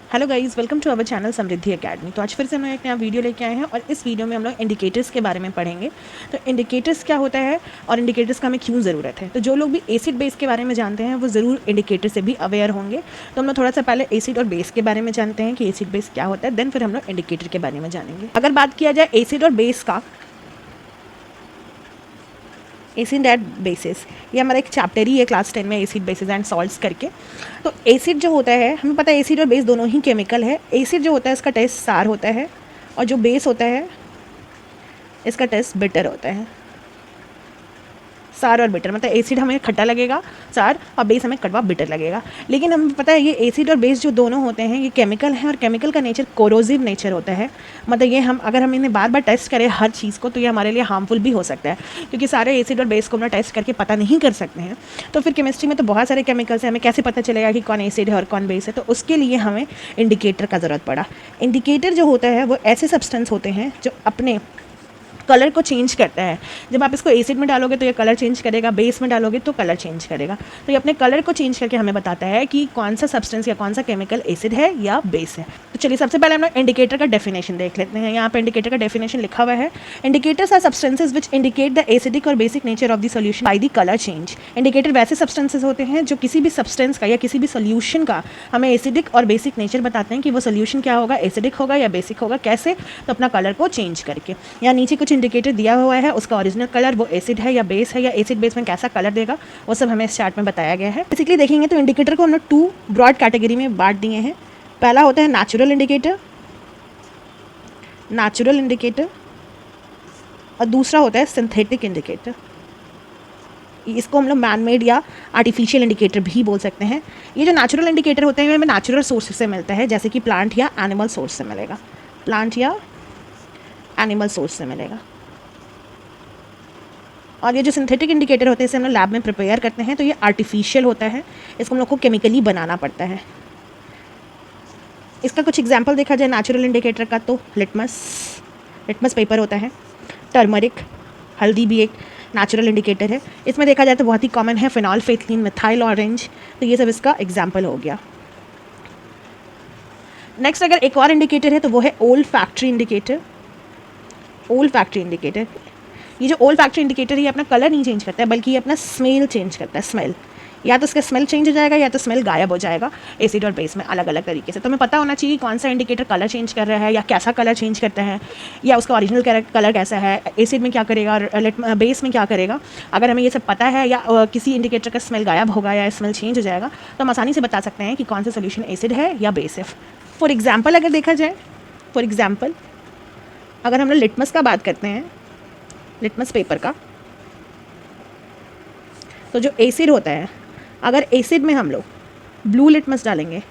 Hello guys, welcome to our channel Samriddhi Academy. तो आज फिर से हम लोग एक नया वीडियो लेके आए हैं और इस वीडियो में हम लोग इंडिकेटर्स के बारे में पढ़ेंगे। तो इंडिकेटर्स क्या होता है और इंडिकेटर्स का हमें क्यों ज़रूरत है। तो जो लोग भी एसिड बेस के बारे में जानते हैं वो ज़रूर इंडिकेटर से भी अवेयर होंगे। तो हम लोग थोड़ा सा पहले एसिड और बेस के बारे में जानते हैं कि एसिड बेस क्या होता है, देन फिर हम लोग इंडिकेटर के बारे में जानेंगे। अगर बात किया जाए एसिड और बेस का, एसिड एंड बेसिस, ये हमारा एक चैप्टर ही है क्लास 10 में, एसिड बेसिस एंड सॉल्ट्स करके। तो एसिड जो होता है, हमें पता है एसिड और बेस दोनों ही केमिकल है। एसिड जो होता है इसका टेस्ट सार होता है और जो बेस होता है इसका टेस्ट बिटर होता है। सार और बिटर मतलब एसिड हमें खट्टा लगेगा सार, और बेस हमें कड़वा बिटर लगेगा। लेकिन हमें पता है ये एसिड और बेस जो दोनों होते हैं ये केमिकल हैं और केमिकल का नेचर कोरोसिव नेचर होता है। मतलब ये अगर हम इन्हें बार बार टेस्ट करें हर चीज़ को तो ये हमारे लिए हार्मफुल भी हो सकता है, क्योंकि सारे एसिड और बेस को हम लोग टेस्ट करके पता नहीं कर सकते हैं। तो फिर केमिस्ट्री में तो बहुत सारे केमिकल्स हैं, हमें कैसे पता चलेगा कि कौन एसिड है और कौन बेस है। तो उसके लिए हमें इंडिकेटर का ज़रूरत पड़ा। इंडिकेटर जो होता है वो ऐसे सब्सटेंस होते हैं जो अपने कलर को चेंज करता है। जब आप इसको एसिड में डालोगे तो ये कलर चेंज करेगा, बेस में डालोगे तो कलर चेंज करेगा। तो ये अपने कलर को चेंज करके हमें बताता है कि कौन सा सब्सटेंस या कौन सा केमिकल एसिड है या बेस है। तो चलिए सबसे पहले हम लोग इंडिकेटर का डेफिनेशन देख लेते हैं। यहाँ पे इंडिकेटर का डेफिनेशन लिखा हुआ है, indicators are substances which indicate the acidic और basic nature of the solution by the colour change. Indicator वैसे सब्सटेंसेज होते हैं जो किसी भी सब्सटेंस का या किसी भी सोल्यूशन का हमें एसिडिक और बेसिक नेचर बताते हैं कि वो सोल्यूशन क्या होगा, एसिडिक होगा या बेसिक होगा। कैसे? तो अपना कलर को चेंज करके। यहाँ नीचे कुछ इंडिकेटर दिया हुआ है, उसका ओरिजिनल कलर वो एसिड है या बेस है, या एसिड बेस में कैसा कलर देगा वो सब हमें इस चार्ट में बताया गया है। बेसिकली देखेंगे तो इंडिकेटर को हम लोग 2 ब्रॉड कैटेगरी में बांट दिए हैं। पहला होता है नेचुरल इंडिकेटर, और दूसरा होता है सिंथेटिक इंडिकेटर। इसको हम लोग मैनमेड या आर्टिफिशियल इंडिकेटर भी बोल सकते हैं। ये जो नेचुरल इंडिकेटर होते हैं हमें नेचुरल सोर्स से मिलता है, जैसे कि प्लांट या एनिमल सोर्स से मिलेगा, और ये जो सिंथेटिक इंडिकेटर होते हैं इसे हम लोग लैब में प्रिपेयर करते हैं, तो ये आर्टिफिशियल होता है, इसको हम लोग को केमिकली बनाना पड़ता है। इसका कुछ एग्जांपल देखा जाए नेचुरल इंडिकेटर का, तो लिटमस पेपर होता है, टर्मरिक, हल्दी भी एक नेचुरल इंडिकेटर है। इसमें देखा जाए तो बहुत ही कॉमन है फिनॉल्फेथिलीन, मिथाइल ऑरेंज, तो ये सब इसका एग्जाम्पल हो गया। नेक्स्ट अगर एक और इंडिकेटर है तो वो है ओल्ड फैक्ट्री इंडिकेटर। ये जो ओल्ड फैक्ट्री इंडिकेटर ये अपना कलर नहीं चेंज करता है, बल्कि ये अपना स्मेल चेंज करता है। स्मेल, या तो इसका स्मेल चेंज हो जाएगा या तो स्मेल गायब हो जाएगा एसिड और बेस में अलग अलग तरीके से। तो हमें पता होना चाहिए कौन सा इंडिकेटर कलर चेंज कर रहा है या कैसा कलर चेंज करता है, या उसका ओरिजिनल कलर कैसा है, एसिड में क्या करेगा और बेस में क्या करेगा। अगर हमें ये सब पता है या किसी इंडिकेटर का स्मेल गायब होगा या स्मेल चेंज हो जाएगा तो हम आसानी से बता सकते हैं कि कौन सा सोल्यूशन एसिड है या बेस है। फॉर एग्जाम्पल अगर देखा जाए, अगर हम लोग लिटमस का बात करते हैं, लिटमस पेपर का, तो जो एसिड होता है, अगर एसिड में हम लोग ब्लू लिटमस डालेंगे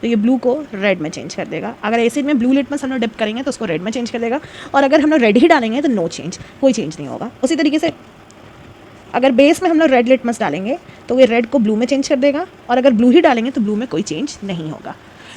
तो ये ब्लू को रेड में चेंज कर देगा। अगर एसिड में ब्लू लिटमस हम लोग डिप करेंगे तो उसको रेड में चेंज कर देगा, और अगर हम लोग रेड ही डालेंगे तो नो चेंज, कोई चेंज नहीं होगा। उसी तरीके से अगर बेस में हम लोग रेड लिटमस डालेंगे तो ये रेड को ब्लू में चेंज कर देगा, और अगर ब्लू ही डालेंगे तो ब्लू में कोई चेंज नहीं होगा।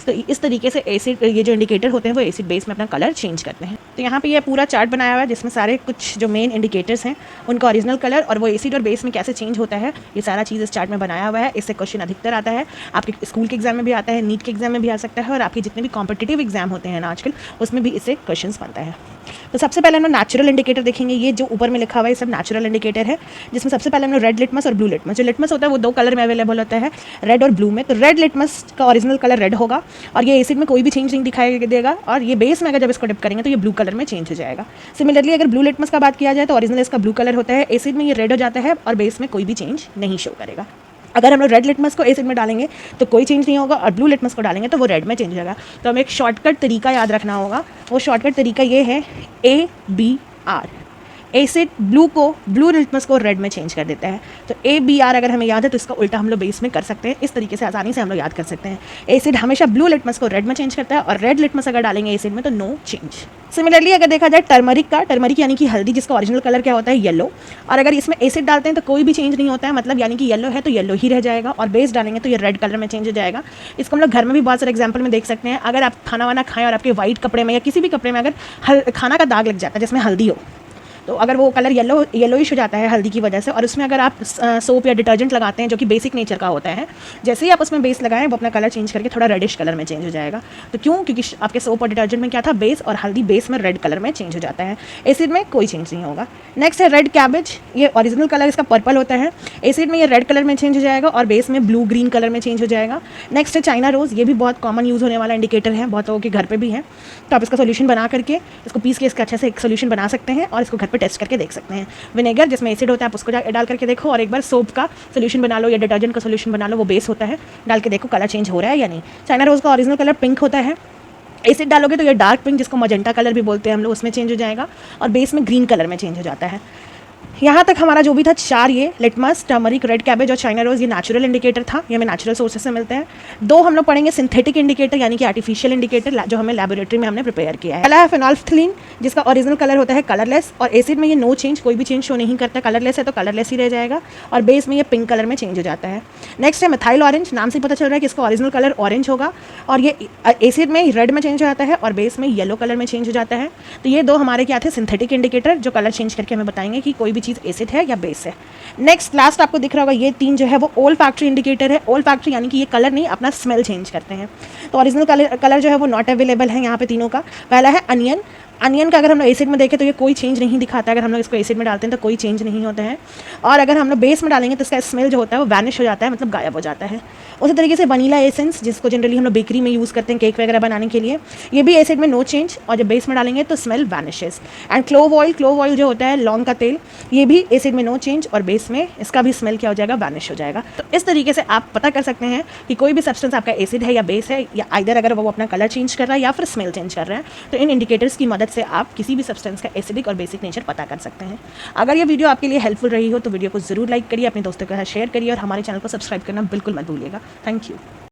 तो इस तरीके से एसिड, ये जो इंडिकेटर होते हैं वो एसिड बेस में अपना कलर चेंज करते हैं। तो यहाँ पे ये पूरा चार्ट बनाया हुआ है जिसमें सारे कुछ जो मेन इंडिकेटर्स हैं उनका ओरिजिनल कलर और वो एसिड और बेस में कैसे चेंज होता है, ये सारा चीज़ इस चार्ट में बनाया हुआ है। इससे क्वेश्चन अधिकतर आता है, आपके स्कूल के एग्जाम में भी आता है, नीट के एग्जाम में भी आ सकता है, और आपके जितने भी कॉम्पिटिटिव एग्जाम होते हैं ना आजकल उसमें भी इससे क्वेश्चन बनता है। तो सबसे पहले हम लोग नेचुरल इंडिकेटर देखेंगे। ये जो ऊपर में लिखा हुआ है ये सब नेचुरल इंडिकेटर है, जिसमें सबसे पहले हम लोग रेड लिटमस और ब्लू लिटमस। जो लिटमस होता है वो 2 कलर में अवेलेबल होता है, रेड और ब्लू में। तो रेड लिटमस का ओरिजिनल कलर रेड होगा और ये एसिड में कोई भी चेंज नहीं दिखाई देगा, और ये बेस में अगर जब इसको डिप करेंगे तो ये ब्लू कलर में चेंज हो जाएगा। सिमिलरली अगर ब्लू लिटमस का बात किया जाए तो ओरिजिनल इसका ब्लू कलर होता है, एसिड में ये रेड हो जाता है और बेस में कोई भी चेंज नहीं शो करेगा। अगर हम लोग रेड लिटमस को एसिड में डालेंगे तो कोई चेंज नहीं होगा, और ब्लू लिटमस को डालेंगे तो वो रेड में चेंज हो जाएगा। तो हमें एक शॉर्टकट तरीका याद रखना होगा, वो शॉर्टकट तरीका ये है ABR। एसिड ब्लू लिटमस को रेड में चेंज कर देता है। तो ABR अगर हमें याद है तो इसका उल्टा हम लोग बेस में कर सकते हैं। इस तरीके से आसानी से हम लोग याद कर सकते हैं। एसिड हमेशा ब्लू लिटमस को रेड में चेंज करता है, और रेड लिटमस अगर डालेंगे एसिड में तो नो चेंज। सिमिलरली अगर देखा जाए टर्मरिक यानी कि हल्दी, जिसका ओरिजिनल कलर क्या होता है येलो, और अगर इसमें एसिड डालते हैं तो कोई भी चेंज नहीं होता है, मतलब यानी कि येलो है तो येलो ही रह जाएगा, और बेस डालेंगे तो ये रेड कलर में चेंज हो जाएगा। इसको हम लोग घर में भी बहुत सारे एग्जाम्पल में देख सकते हैं। अगर आप खाना वाना खाएं और आपके वाइट कपड़े में या किसी भी कपड़े में अगर खाना का दाग लग जाता है जिसमें हल्दी हो, तो अगर वो कलर येलोइश हो जाता है हल्दी की वजह से, और उसमें अगर आप सोप या डिटर्जेंट लगाते हैं जो कि बेसिक नेचर का होता है, जैसे ही आप उसमें बेस लगाएं वो अपना कलर चेंज करके थोड़ा रेडिश कलर में चेंज हो जाएगा। तो क्यों? क्योंकि आपके सोप और डिटर्जेंट में क्या था, बेस, और हल्दी बेस में रेड कलर में चेंज हो जाता है। एसिड में कोई चेंज नहीं होगा। नेक्स्ट है रेड कैबेज। ये ओरिजिनल कलर इसका पर्पल होता है, एसिड में ये रेड कलर में चेंज हो जाएगा और बेस में ब्लू ग्रीन कलर में चेंज हो जाएगा। नेक्स्ट है चाइना रोज़। ये भी बहुत कॉमन यूज़ होने वाला इंडिकेटर है, बहुत लोगों के घर पे भी है। तो आप इसका सोल्यूशन बना करके, इसको पीस के इसका अच्छे से एक सोल्यूशन बना सकते हैं और इसको घर पे टेस्ट करके देख सकते हैं। विनेगर जिसमें एसिड होता है आप उसको डाल करके देखो, और एक बार सोप का सोल्यूशन बना लो या डिटर्जेंट का सोल्यूशन बना लो, वो बेस होता है, डाल के देखो कलर चेंज हो रहा है या नहीं। चाइना रोज़ का ओरिजिनल कलर पिंक होता है, एसिड डालोगे तो ये डार्क पिंक, जिसको मजेंटा कलर भी बोलते हैं हम लोग, उसमें चेंज हो जाएगा और बेस में ग्रीन कलर में चेंज हो जाता है। यहाँ तक हमारा जो भी था 4, ये लिटमस, टर्मरिक, रेड कैबेज और चाइना रोज़, ये नेचुरल इंडिकेटर था, ये हमें नेचुरल सोर्सेज से मिलते हैं। 2 हम लोग पढ़ेंगे सिंथेटिक इंडिकेटर, यानी कि आर्टिफिशियल इंडिकेटर, जो हमें लेबोरेटरी में हमने प्रिपेयर किया है। पहला है फेनोल्फ्थलीन, जिसका ओरिजिनल कलर होता है कलरलेस, और एसिड में ये नो चेंज, कोई भी चेंज शो नहीं करता, कलरलेस है तो कलरलेस ही रह जाएगा, और बेस में ये पिंक कलर में चेंज हो जाता है। नेक्स्ट है मिथाइल ऑरेंज, नाम से पता चल रहा है कि इसका ओरिजिनल कलर ऑरेंज होगा, और ये एसिड में रेड में चेंज हो जाता है और बेस में येलो कलर में चेंज हो जाता है। तो ये 2 हमारे क्या थे, सिंथेटिक इंडिकेटर, जो कलर चेंज करके हमें बताएंगे कि कोई भी चीज़ एसिड है या बेस है। नेक्स्ट लास्ट आपको दिख रहा होगा, ये 3 जो है वो ओल फैक्ट्री इंडिकेटर है। ओल फैक्ट्री यानी कि ये कलर नहीं, अपना स्मेल चेंज करते हैं। तो ओरिजिनल कलर जो है वो नॉट अवेलेबल है यहाँ पे तीनों का। पहला है अनियन। अनियन का अगर हम लोग एसिड में देखें तो ये कोई चेंज नहीं दिखाता है, अगर हम लोग इसको एसिड में डालते हैं तो कोई चेंज नहीं होता है, और अगर हम लोग बेस में डालेंगे तो इसका स्मेल जो होता है वो वैनिश हो जाता है, मतलब गायब हो जाता है। उसी तरीके से वनीला एसेंस, जिसको जनरली हम लोग बेकरी में यूज़ करते हैं केक वगैरह बनाने के लिए, ये भी एसिड में नो चेंज, और जब बेस में डालेंगे तो smell vanishes. And clove oil जो होता है लौंग का तेल, ये भी एसिड में नो चेंज, और बेस में इसका भी स्मेल क्या हो जाएगा, वैनिश हो जाएगा। तो इस तरीके से आप पता कर सकते हैं कि कोई भी सब्सटेंस आपका एसिड है या बेस है, या आइदर अगर वो अपना कलर चेंज कर रहा है या फिर स्मेल चेंज कर रहा है। तो इन इंडिकेटर्स की मदद से आप किसी भी सब्सटेंस का एसिडिक और बेसिक नेचर पता कर सकते हैं। अगर ये वीडियो आपके लिए हेल्पफुल रही हो तो वीडियो को जरूर लाइक करिए, अपने दोस्तों के साथ शेयर करिए, और हमारे चैनल को सब्सक्राइब करना बिल्कुल मत भूलिएगा। Thank you.